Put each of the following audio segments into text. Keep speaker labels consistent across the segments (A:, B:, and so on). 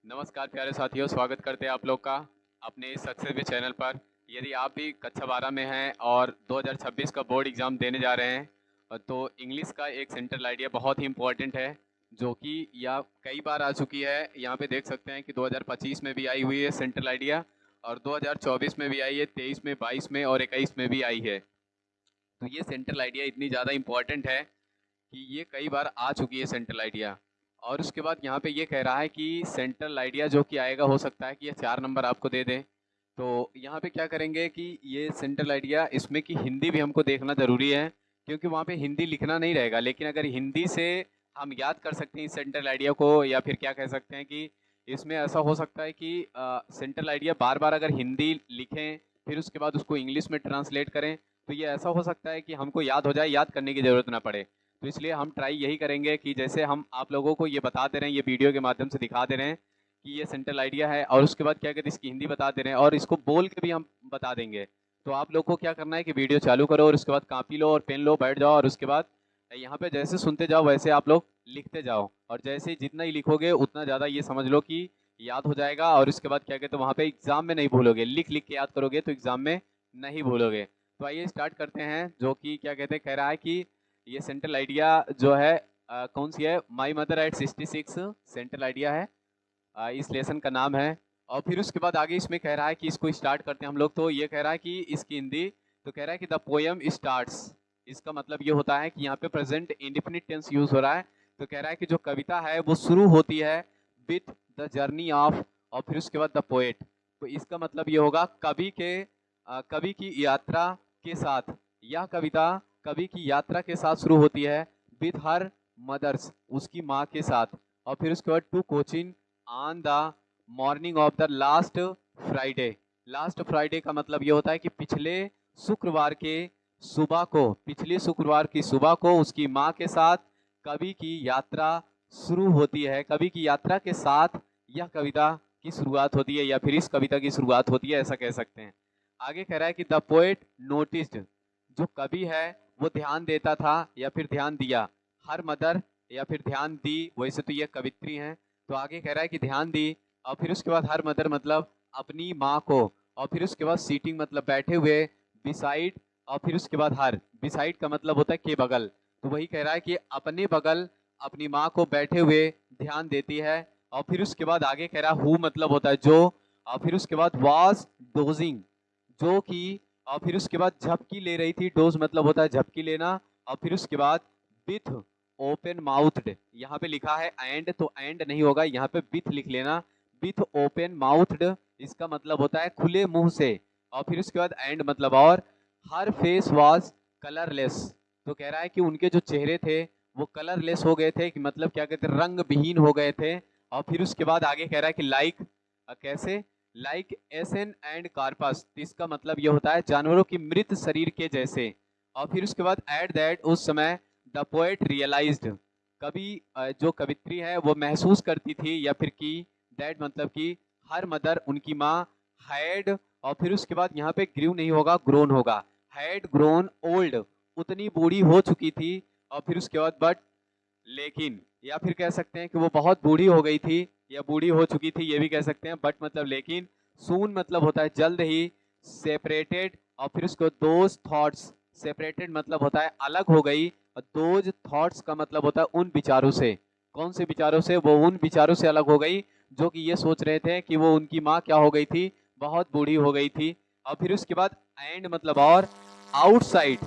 A: नमस्कार प्यारे साथियों, स्वागत करते हैं आप लोग का अपने इस सक्सेस वे चैनल पर। यदि आप भी कक्षा 12 में हैं और 2026 का बोर्ड एग्ज़ाम देने जा रहे हैं तो इंग्लिश का एक सेंट्रल आइडिया बहुत ही इम्पोर्टेंट है, जो कि या कई बार आ चुकी है। यहाँ पे देख सकते हैं कि 2025 में भी आई हुई है सेंट्रल आइडिया, और 2024 में भी आई है, 23 में, 22 में और 21 में भी आई है। तो ये सेंट्रल आइडिया इतनी ज़्यादा इम्पोर्टेंट है कि ये कई बार आ चुकी है सेंट्रल आइडिया। और उसके बाद यहाँ पे ये कह रहा है कि सेंट्रल आइडिया जो कि आएगा, हो सकता है कि ये 4 नंबर आपको दे दें। तो यहाँ पे क्या करेंगे कि ये सेंट्रल आइडिया, इसमें कि हिंदी भी हमको देखना ज़रूरी है, क्योंकि वहाँ पे हिंदी लिखना नहीं रहेगा। लेकिन अगर हिंदी से हम याद कर सकते हैं सेंट्रल आइडिया को, या फिर क्या कह सकते हैं कि इसमें ऐसा हो सकता है कि सेंट्रल आइडिया बार बार अगर हिंदी लिखें फिर उसके बाद उसको इंग्लिश में ट्रांसलेट करें, तो ये ऐसा हो सकता है कि हमको याद हो जाए, याद करने की ज़रूरत ना पड़े। तो इसलिए हम ट्राई यही करेंगे कि जैसे हम आप लोगों को ये बता दे रहे हैं, ये वीडियो के माध्यम से दिखा दे रहे हैं कि ये सेंट्रल आइडिया है, और उसके बाद क्या कहते हैं इसकी हिंदी बता दे रहे हैं, और इसको बोल के भी हम बता देंगे। तो आप लोग को क्या करना है कि वीडियो चालू करो और उसके बाद कॉपी लो और पेन लो, बैठ जाओ, और उसके बाद यहाँ पे जैसे सुनते जाओ वैसे आप लोग लिखते जाओ। और जैसे ही जितना ही लिखोगे उतना ज़्यादा ये समझ लो कि याद हो जाएगा। और उसके बाद क्या कहते हैं वहाँ पे एग्जाम में नहीं भूलोगे, लिख लिख के याद करोगे तो एग्जाम में नहीं भूलोगे। तो आइए स्टार्ट करते हैं। जो कि क्या कहते हैं, कह रहा है कि ये सेंट्रल आइडिया जो है कौन सी है, my mother eight 66 central idea है, इस लेसन का नाम है। और फिर उसके बाद आगे इसमें कह रहा है कि इसको स्टार्ट करते हैं हम लोग। तो ये कह रहा है कि इसकी हिंदी, तो कह रहा है कि द पोएम स्टार्ट्स। इसका मतलब ये होता है कि यहाँ पे प्रेजेंट इंडेफिनिट टेंस यूज हो रहा है। तो कह रहा है कि जो कविता है वो शुरू होती है विथ द जर्नी ऑफ, और फिर उसके बाद द पोएट। तो इसका मतलब ये होगा कवि की यात्रा के साथ। यह कविता कवि की यात्रा के साथ शुरू होती है विथ हर मदर्स, उसकी माँ के साथ। और फिर उसके बाद to coaching on the morning of the last Friday. Last Friday का मतलब ये होता है कि पिछले शुक्रवार के सुबह को, पिछले शुक्रवार की सुबह को उसकी माँ के साथ कवि की यात्रा शुरू होती है। कवि की यात्रा के साथ यह कविता की शुरुआत होती है, या फिर इस कविता की शुरुआत होती है, ऐसा कह सकते हैं। आगे कह रहा है कि द पोएट नोटिस्ड, जो कवि है वो ध्यान देता था या फिर ध्यान दिया, हर मदर या फिर ध्यान दी, वैसे तो ये कवित्री हैं। तो आगे कह रहा है कि ध्यान दी, और फिर उसके बाद हर मदर मतलब अपनी माँ को, और फिर उसके बाद सीटिंग मतलब बैठे हुए, बिसाइड, और फिर उसके बाद हर, बिसाइड का मतलब होता है के बगल। तो वही कह रहा है कि अपने बगल अपनी माँ को बैठे हुए ध्यान देती है। और फिर उसके बाद आगे कह रहा है हु मतलब होता है जो, और फिर उसके बाद वाज डोजिंग, जो कि, और फिर उसके बाद झपकी ले रही थी, डोज मतलब होता है झपकी लेना। और फिर उसके बाद विथ ओपन माउथड, यहाँ पे लिखा है एंड, तो एंड नहीं होगा, यहाँ पे विथ लिख लेना, विथ ओपन माउथड, इसका मतलब होता है खुले मुंह से। और फिर उसके बाद एंड मतलब और। हर फेस वाज कलरलेस, तो कह रहा है कि उनके जो चेहरे थे वो कलरलेस हो गए थे, कि मतलब क्या कहते हैं, रंग विहीन हो गए थे। और फिर उसके बाद आगे कह रहा है कि लाइक, कैसे, लाइक एसन एंड कार्पस, इसका मतलब ये होता है जानवरों की मृत शरीर के जैसे। और फिर उसके बाद एट दैट, उस समय, द पोएट रियलाइज्ड, कवि जो कवित्री है वो महसूस करती थी, या फिर की, दैट मतलब कि हर मदर उनकी माँ, हैड, और फिर उसके बाद यहाँ पे ग्रीव नहीं होगा, ग्रोन होगा, हैड ग्रोन ओल्ड, उतनी बूढ़ी हो चुकी थी। और फिर उसके बाद बट, लेकिन, या फिर कह सकते हैं कि वो बहुत बूढ़ी हो गई थी या बूढ़ी हो चुकी थी, ये भी कह सकते हैं। बट मतलब लेकिन, सून मतलब होता है जल्द ही, सेपरेटेड, और फिर उसको दोज थॉट्स, सेपरेटेड मतलब होता है अलग हो गई, और दोज थॉट्स का मतलब होता है उन विचारों से। कौन से विचारों से, वो उन विचारों से अलग हो गई जो कि ये सोच रहे थे कि वो उनकी माँ क्या हो गई थी, बहुत बूढ़ी हो गई थी। और फिर उसके बाद एंड मतलब और, आउटसाइड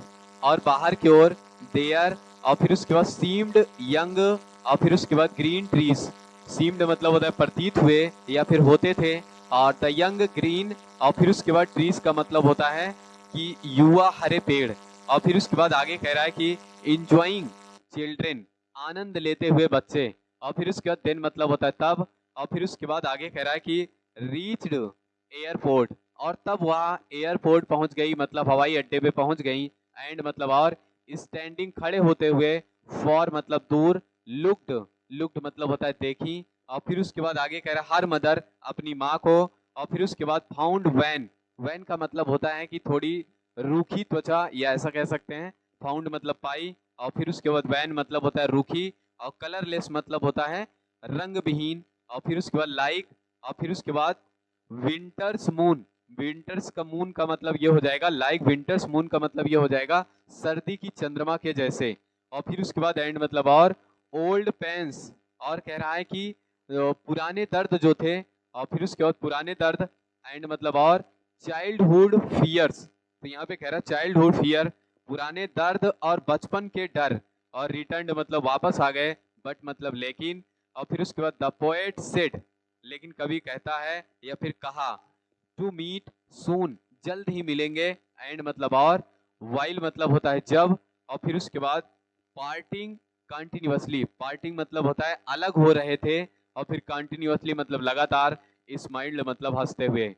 A: और बाहर की ओर, देयर, और फिर उसके बाद सीम्ड यंग, और फिर उसके बाद ग्रीन ट्रीज, सीम्ड मतलब होता है प्रतीत हुए या फिर होते थे, और द यंग ग्रीन, और फिर उसके बाद ट्रीज का मतलब होता है कि युवा हरे पेड़। और फिर उसके बाद आगे कह रहा है कि इंजॉइंग चिल्ड्रेन, आनंद लेते हुए बच्चे। और फिर उसके बाद देन मतलब होता है तब। और फिर उसके बाद आगे कह रहा है कि रीच्ड एयरपोर्ट, और तब वह एयरपोर्ट पहुंच गई, मतलब हवाई अड्डे पे पहुंच गई। एंड मतलब और, स्टैंडिंग खड़े होते हुए, फॉर मतलब दूर, लुक्ड, लुक्ड मतलब होता है देखी। और फिर उसके बाद आगे कह रहा है हर मदर अपनी माँ को। और फिर उसके बाद फाउंड वैन, वैन का मतलब होता है कि थोड़ी रूखी त्वचा, या ऐसा कह सकते हैं। फाउंड मतलब पाई, और फिर उसके बाद वैन मतलब होता है रूखी, और कलरलेस मतलब होता है रंग विहीन। और फिर उसके बाद लाइक, और फिर उसके बाद विंटर्स मून। विंटर्स का मून का मतलब ये हो जाएगा लाइक, विंटर्स मून का मतलब ये हो जाएगा सर्दी की चंद्रमा के जैसे। और फिर उसके बाद एंड मतलब और ओल्ड पेन्स, और कह रहा है कि पुराने दर्द जो थे, और फिर उसके बाद पुराने दर्द एंड मतलब और चाइल्डहुड फियर्स। तो यहाँ पे कह रहा है चाइल्डहुड फियर, पुराने दर्द और बचपन के डर, और रिटर्न मतलब वापस आ गए, बट मतलब लेकिन। और फिर उसके बाद द पोएट सेड, लेकिन कभी कहता है या फिर कहा, टू मीट सून, जल्द ही मिलेंगे, एंड मतलब और वाइल मतलब होता है जब, और फिर उसके बाद पार्टिंग कंटिन्यूअसली। पार्टिंग मतलब होता है अलग हो रहे थे, और फिर कंटिन्यूअसली मतलब लगातार, स्माइल्ड मतलब हंसते हुए।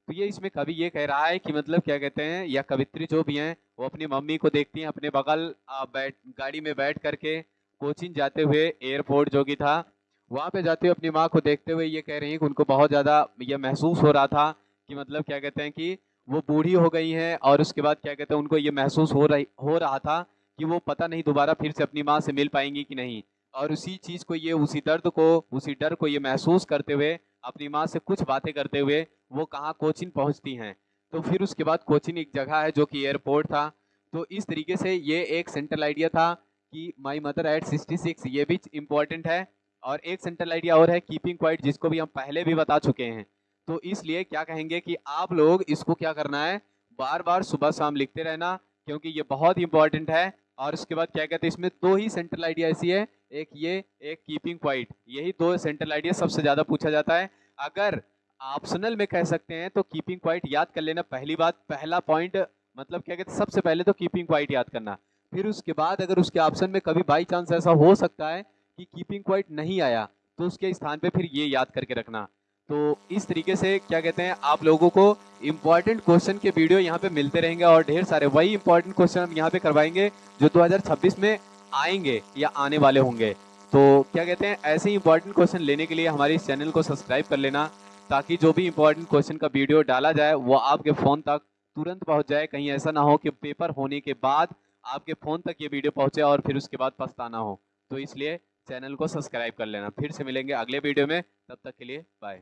A: तो ये इसमें कवि ये कह रहा है कि मतलब क्या कहते हैं, या कवित्री जो भी हैं वो अपनी मम्मी को देखती हैं अपने बगल गाड़ी में बैठ करके कोचिंग जाते हुए, एयरपोर्ट जो कि था वहां पे जाते हुए अपनी माँ को देखते हुए ये कह रही है कि उनको बहुत ज्यादा ये महसूस हो रहा था कि मतलब क्या कहते हैं कि वो बूढ़ी हो गई हैं, और उसके बाद क्या कहते हैं उनको ये महसूस हो रहा था कि वो पता नहीं दोबारा फिर से अपनी माँ से मिल पाएंगी कि नहीं। और उसी चीज को ये, उसी दर्द को, उसी डर को ये महसूस करते हुए अपनी माँ से कुछ बातें करते हुए वो कहाँ कोचिन पहुंचती हैं। तो फिर उसके बाद कोचिन एक जगह है जो कि एयरपोर्ट था। तो इस तरीके से ये एक सेंट्रल आइडिया था कि माई मदर एट 66, ये भी इंपॉर्टेंट है। और एक सेंट्रल आइडिया और है कीपिंग क्वाइट, जिसको भी हम पहले भी बता चुके हैं। तो इसलिए क्या कहेंगे कि आप लोग इसको क्या करना है, बार बार सुबह शाम लिखते रहना, क्योंकि ये बहुत इंपॉर्टेंट है। और उसके बाद क्या कहते हैं, इसमें दो ही सेंट्रल आइडिया ऐसी है, एक ये, एक कीपिंग क्वाइट, यही दो सेंट्रल आइडिया सबसे ज्यादा पूछा जाता है। अगर ऑप्शनल में कह सकते हैं तो कीपिंग क्वाइट याद कर लेना, पहली बात, पहला पॉइंट, मतलब क्या कहते हैं सबसे पहले तो कीपिंग क्वाइट याद करना। फिर उसके बाद अगर उसके ऑप्शन में कभी बाई चांस ऐसा हो सकता है कि कीपिंग क्वाइट नहीं आया, तो उसके स्थान पे फिर ये याद करके रखना। तो इस तरीके से क्या कहते हैं आप लोगों को इंपॉर्टेंट क्वेश्चन के वीडियो यहाँ पे मिलते रहेंगे, और ढेर सारे वही इंपॉर्टेंट क्वेश्चन हम यहाँ पे करवाएंगे जो 2026 में आएंगे या आने वाले होंगे। तो क्या कहते हैं ऐसे ही इंपॉर्टेंट क्वेश्चन लेने के लिए हमारे इस चैनल को सब्सक्राइब कर लेना, ताकि जो भी इंपॉर्टेंट क्वेश्चन का वीडियो डाला जाए वो आपके फोन तक तुरंत पहुंच जाए। कहीं ऐसा ना हो कि पेपर होने के बाद आपके फोन तक ये वीडियो पहुंचे और फिर उसके बाद पछताना हो। तो इसलिए चैनल को सब्सक्राइब कर लेना। फिर से मिलेंगे अगले वीडियो में, तब तक के लिए बाय।